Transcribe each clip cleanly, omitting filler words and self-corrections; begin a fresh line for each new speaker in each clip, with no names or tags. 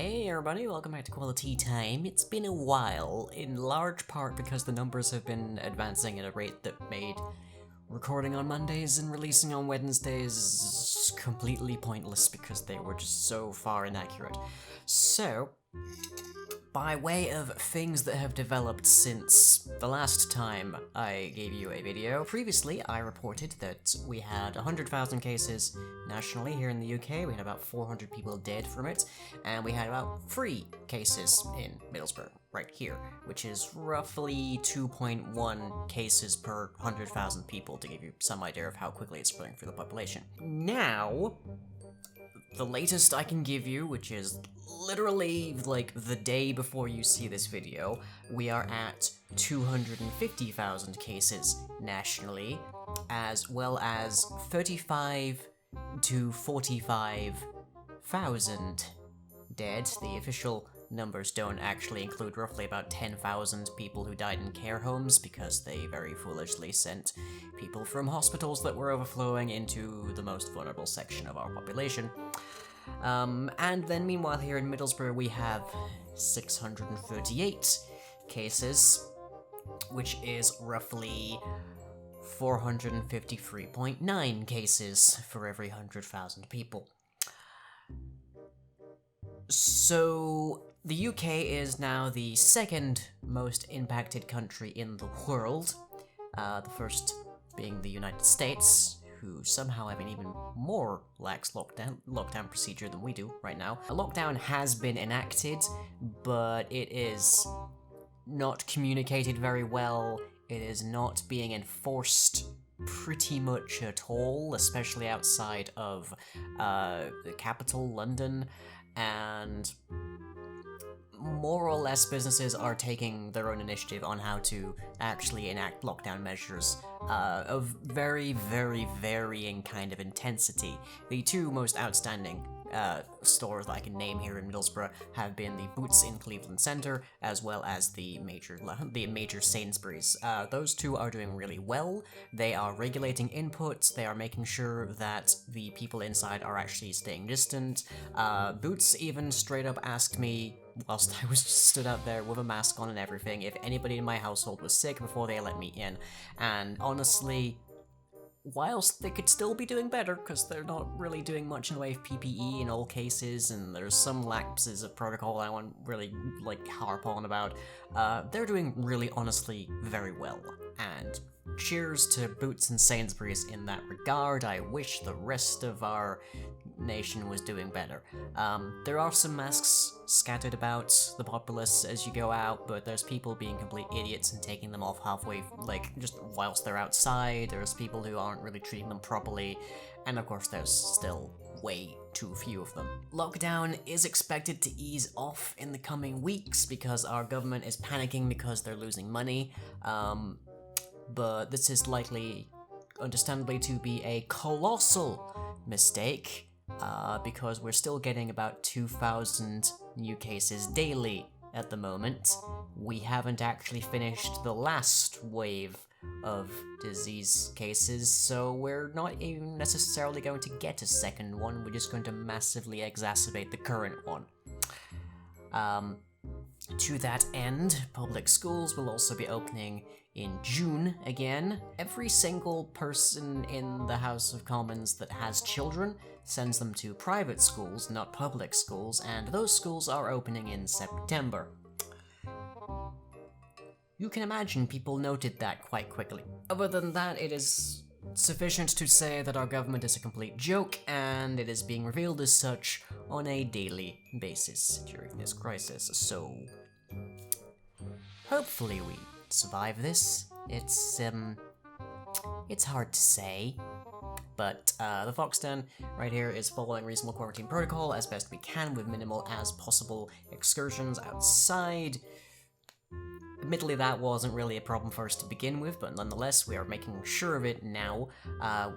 Hey everybody, welcome back to Quali-Tea time. It's been a while, in large part because the numbers have been advancing at a rate that made recording on Mondays and releasing on Wednesdays completely pointless because they were just so far inaccurate. So, by way of things that have developed since the last time I gave you a video, previously I reported that we had 100,000 cases nationally here in the UK, we had about 400 people dead from it, and we had about 3 cases in Middlesbrough, right here, which is roughly 2.1 cases per 100,000 people, to give you some idea of how quickly it's spreading through the population. Now, the latest I can give you, which is literally like the day before you see this video, we are at 250,000 cases nationally, as well as 35 to 45,000 dead. The official numbers don't actually include roughly about 10,000 people who died in care homes because they very foolishly sent people from hospitals that were overflowing into the most vulnerable section of our population. And then meanwhile here in Middlesbrough we have 638 cases, which is roughly 453.9 cases for every 100,000 people. So, the UK is now the second most impacted country in the world, the first being the United States, who somehow have an even more lax lockdown procedure than we do right now. A lockdown has been enacted, but it is not communicated very well. It is not being enforced pretty much at all, especially outside of the capital, London, and more or less businesses are taking their own initiative on how to actually enact lockdown measures of very, very varying kind of intensity. The two most outstanding stores that I can name here in Middlesbrough have been the Boots in Cleveland Center, as well as the major Sainsbury's. Those two are doing really well. They are regulating inputs, they are making sure that the people inside are actually staying distant. Boots even straight up asked me, whilst I was just stood out there with a mask on and everything, if anybody in my household was sick before they let me in. And honestly, whilst they could still be doing better, because they're not really doing much in the way of PPE in all cases, and there's some lapses of protocol I won't really, harp on about, they're doing really honestly very well. And cheers to Boots and Sainsbury's in that regard. I wish the rest of our nation was doing better. There are some masks scattered about the populace as you go out, but there's people being complete idiots and taking them off halfway, just whilst they're outside. There's people who aren't really treating them properly, and of course there's still way too few of them. Lockdown is expected to ease off in the coming weeks because our government is panicking because they're losing money, but this is likely, understandably, to be a colossal mistake, because we're still getting about 2,000 new cases daily at the moment. We haven't actually finished the last wave of disease cases, so we're not even necessarily going to get a second one, we're just going to massively exacerbate the current one. To that end, public schools will also be opening in June again. Every single person in the House of Commons that has children sends them to private schools, not public schools, and those schools are opening in September. You can imagine people noted that quite quickly. Other than that, it is sufficient to say that our government is a complete joke, and it is being revealed as such on a daily basis during this crisis, so hopefully we survive this. It's hard to say, but the Foxden right here is following reasonable quarantine protocol as best we can with minimal as possible excursions outside. Admittedly, that wasn't really a problem for us to begin with, but nonetheless, we are making sure of it now,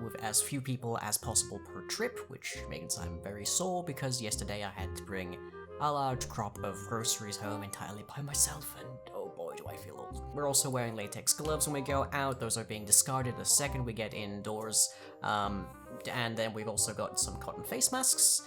with as few people as possible per trip, which means I'm very sore because yesterday I had to bring a large crop of groceries home entirely by myself, and oh boy do I feel old. We're also wearing latex gloves when we go out. Those are being discarded the second we get indoors. And then we've also got some cotton face masks,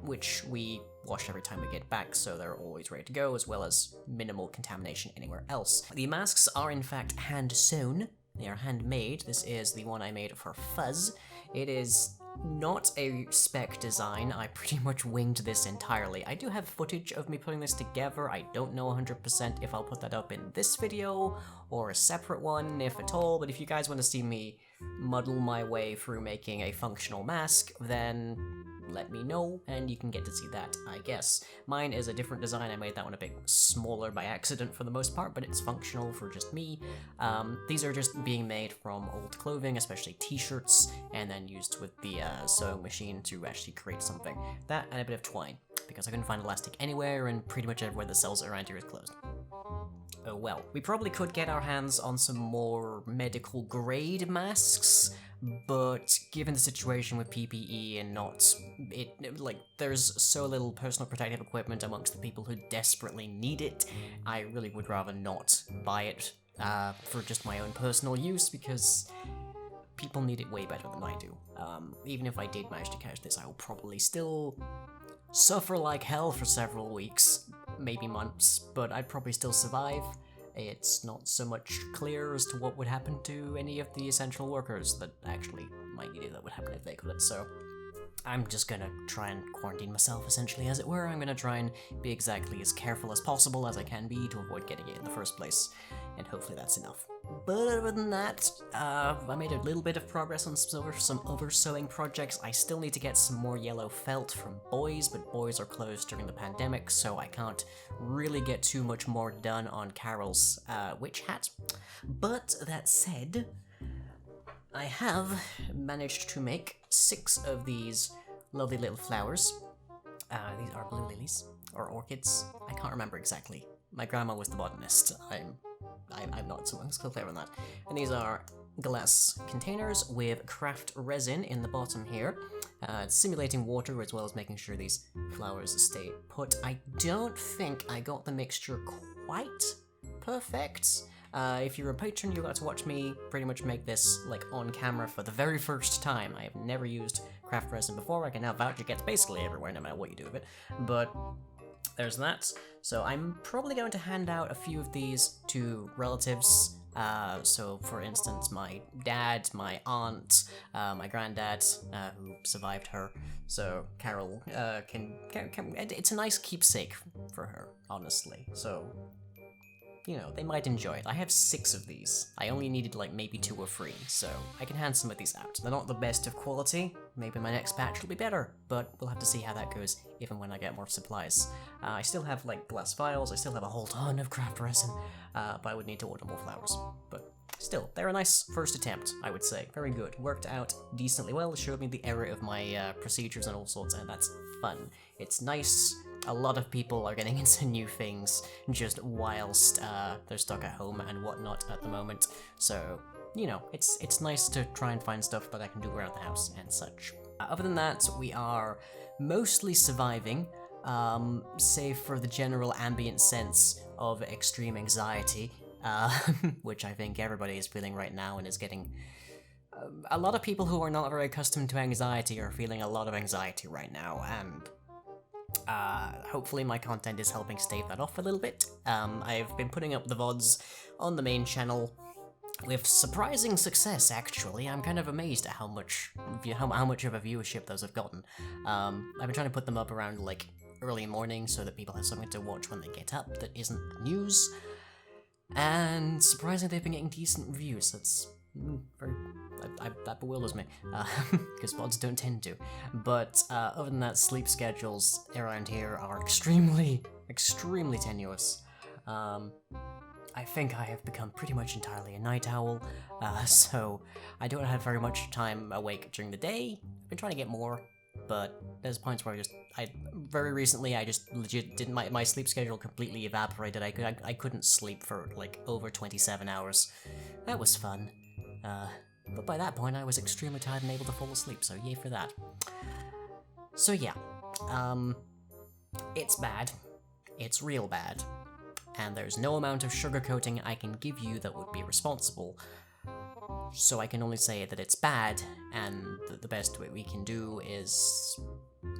which we wash every time we get back, so they're always ready to go, as well as minimal contamination anywhere else. The masks are in fact hand-sewn. They are handmade. This is the one I made for Fuzz. It is not a spec design. I pretty much winged this entirely. I do have footage of me putting this together. I don't know 100% if I'll put that up in this video or a separate one, if at all, but if you guys want to see me muddle my way through making a functional mask, then let me know, and you can get to see that, I guess. Mine is a different design. I made that one a bit smaller by accident for the most part, but it's functional for just me. These are just being made from old clothing, especially t-shirts, and then used with the sewing machine to actually create something. That and a bit of twine, because I couldn't find elastic anywhere, and pretty much everywhere that sells it around here is closed. Oh well. We probably could get our hands on some more medical grade masks, but given the situation with PPE and there's so little personal protective equipment amongst the people who desperately need it, I really would rather not buy it for just my own personal use, because people need it way better than I do. Even if I did manage to catch this, I will probably still suffer like hell for several weeks, maybe months, but I'd probably still survive. It's not so much clear as to what would happen to any of the essential workers that actually might need it, that would happen if they got it, so I'm just gonna try and quarantine myself, essentially, as it were. I'm gonna try and be exactly as careful as possible as I can be to avoid getting it in the first place, and hopefully that's enough. But other than that, I made a little bit of progress on some other sewing projects. I still need to get some more yellow felt from Boys, but Boys are closed during the pandemic, so I can't really get too much more done on Carol's witch hat. But that said, I have managed to make 6 of these lovely little flowers. These are blue lilies, or orchids. I can't remember exactly. My grandma was the botanist. I'm not so clear on that. And these are glass containers with craft resin in the bottom here, simulating water as well as making sure these flowers stay put. I don't think I got the mixture quite perfect. If you're a patron, you got to watch me pretty much make this like on camera for the very first time. I have never used craft resin before. I can now vouch it gets basically everywhere no matter what you do with it. But there's that. So I'm probably going to hand out a few of these to relatives. So for instance, my dad, my aunt, my granddad, who survived her. So Carol can it's a nice keepsake for her, honestly. So, you know, they might enjoy it. I have 6 of these. I only needed like maybe 2 or 3, so I can hand some of these out. They're not the best of quality. Maybe my next batch will be better, but we'll have to see how that goes even when I get more supplies. I still have like glass vials, I still have a whole ton of craft resin, but I would need to order more flowers. But still, they're a nice first attempt, I would say. Very good. Worked out decently well. It showed me the error of my procedures and all sorts, and that's fun. It's nice. A lot of people are getting into new things just whilst they're stuck at home and whatnot at the moment. So, you know, it's nice to try and find stuff that I can do around the house and such. Other than that, we are mostly surviving, save for the general ambient sense of extreme anxiety, which I think everybody is feeling right now and is getting... a lot of people who are not very accustomed to anxiety are feeling a lot of anxiety right now, and hopefully my content is helping stave that off a little bit. I've been putting up the VODs on the main channel with surprising success, actually. I'm kind of amazed at how much of a viewership those have gotten. I've been trying to put them up around, like, early morning so that people have something to watch when they get up that isn't news. And surprisingly, they've been getting decent reviews. That's that bewilders me, because VODs don't tend to. But other than that, sleep schedules around here are extremely tenuous. I think I have become pretty much entirely a night owl, so I don't have very much time awake during the day. I've been trying to get more, but there's points where very recently I just legit didn't, my sleep schedule completely evaporated. I couldn't sleep for like over 27 hours. That was fun. But by that point I was extremely tired and able to fall asleep, so yay for that. So yeah, it's bad. It's real bad. And there's no amount of sugarcoating I can give you that would be responsible. So I can only say that it's bad, and the best way we can do is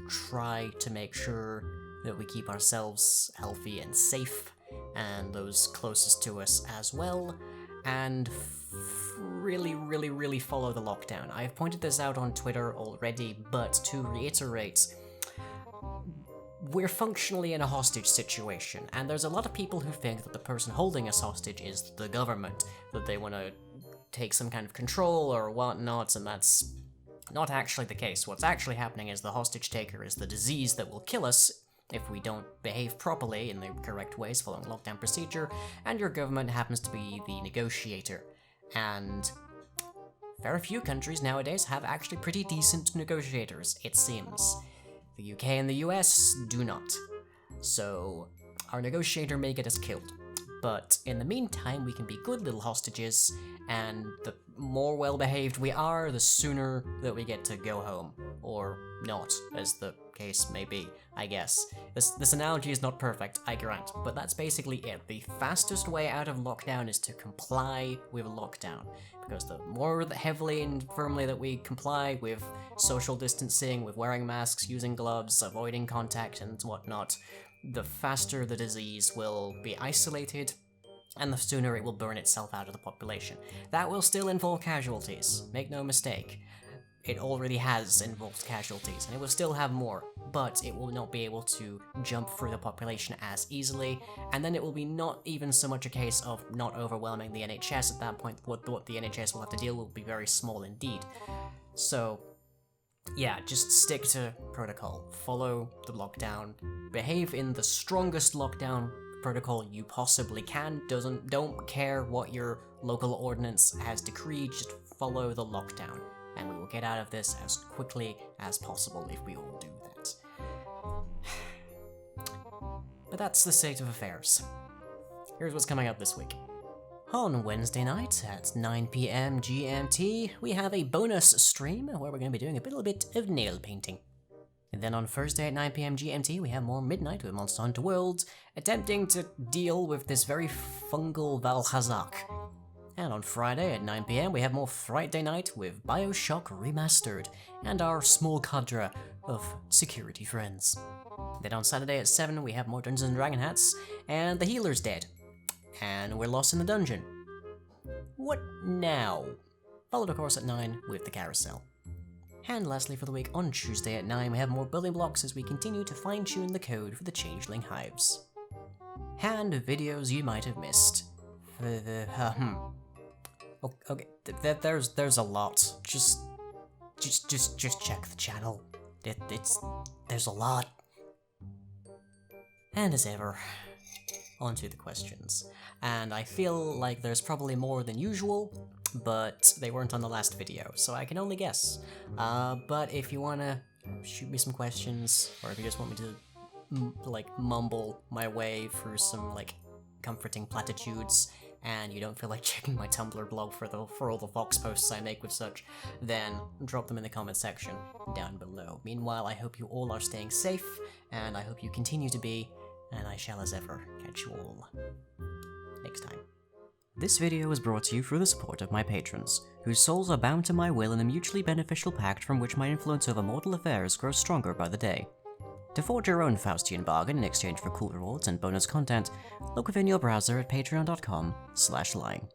try to make sure that we keep ourselves healthy and safe, and those closest to us as well, and really follow the lockdown. I've pointed this out on Twitter already, but to reiterate, we're functionally in a hostage situation, and there's a lot of people who think that the person holding us hostage is the government, that they want to take some kind of control or whatnot, and that's not actually the case. What's actually happening is the hostage taker is the disease that will kill us if we don't behave properly in the correct ways following lockdown procedure, and your government happens to be the negotiator. And very few countries nowadays have actually pretty decent negotiators, it seems. The UK and the US do not. So our negotiator may get us killed. But in the meantime, we can be good little hostages, and the more well-behaved we are, the sooner that we get to go home. Or not, as the case may be, I guess. This analogy is not perfect, I grant, but that's basically it. The fastest way out of lockdown is to comply with lockdown, because the more heavily and firmly that we comply with social distancing, with wearing masks, using gloves, avoiding contact and whatnot, the faster the disease will be isolated, and the sooner it will burn itself out of the population. That will still involve casualties, make no mistake. It already has involved casualties, and it will still have more, but it will not be able to jump through the population as easily, and then it will be not even so much a case of not overwhelming the NHS. At that point, what the NHS will have to deal with will be very small indeed. So yeah, just stick to protocol, follow the lockdown, behave in the strongest lockdown protocol you possibly can. Don't care what your local ordinance has decreed, just follow the lockdown, and we will get out of this as quickly as possible if we all do that. But that's the state of affairs. Here's what's coming up this week. On Wednesday night at 9 PM GMT, we have a bonus stream where we're going to be doing a little bit of nail painting. And then on Thursday at 9 PM GMT, we have more Midnight with Monster Hunter World, attempting to deal with this very fungal Valhazak. And on Friday at 9 PM, we have more Friday Night with Bioshock Remastered, and our small cadre of security friends. Then on Saturday at 7, we have more Dungeons & Dragon hats, and the healer's dead. And we're lost in the dungeon. What now? Followed of course at 9 with the carousel. And lastly for the week, on Tuesday at 9 we have more building blocks as we continue to fine-tune the code for the changeling hives. And videos you might have missed. Okay, there's a lot. Just check the channel. There's a lot. And as ever, onto the questions. And I feel like there's probably more than usual, but they weren't on the last video, so I can only guess. But if you wanna shoot me some questions, or if you just want me to mumble my way through some comforting platitudes, and you don't feel like checking my Tumblr blog for all the Vox posts I make with such, then drop them in the comment section down below. Meanwhile, I hope you all are staying safe, and I hope you continue to be, and I shall as ever catch you all next time. This video was brought to you through the support of my patrons, whose souls are bound to my will in a mutually beneficial pact from which my influence over mortal affairs grows stronger by the day. To forge your own Faustian bargain in exchange for cool rewards and bonus content, look within your browser at patreon.com/lying.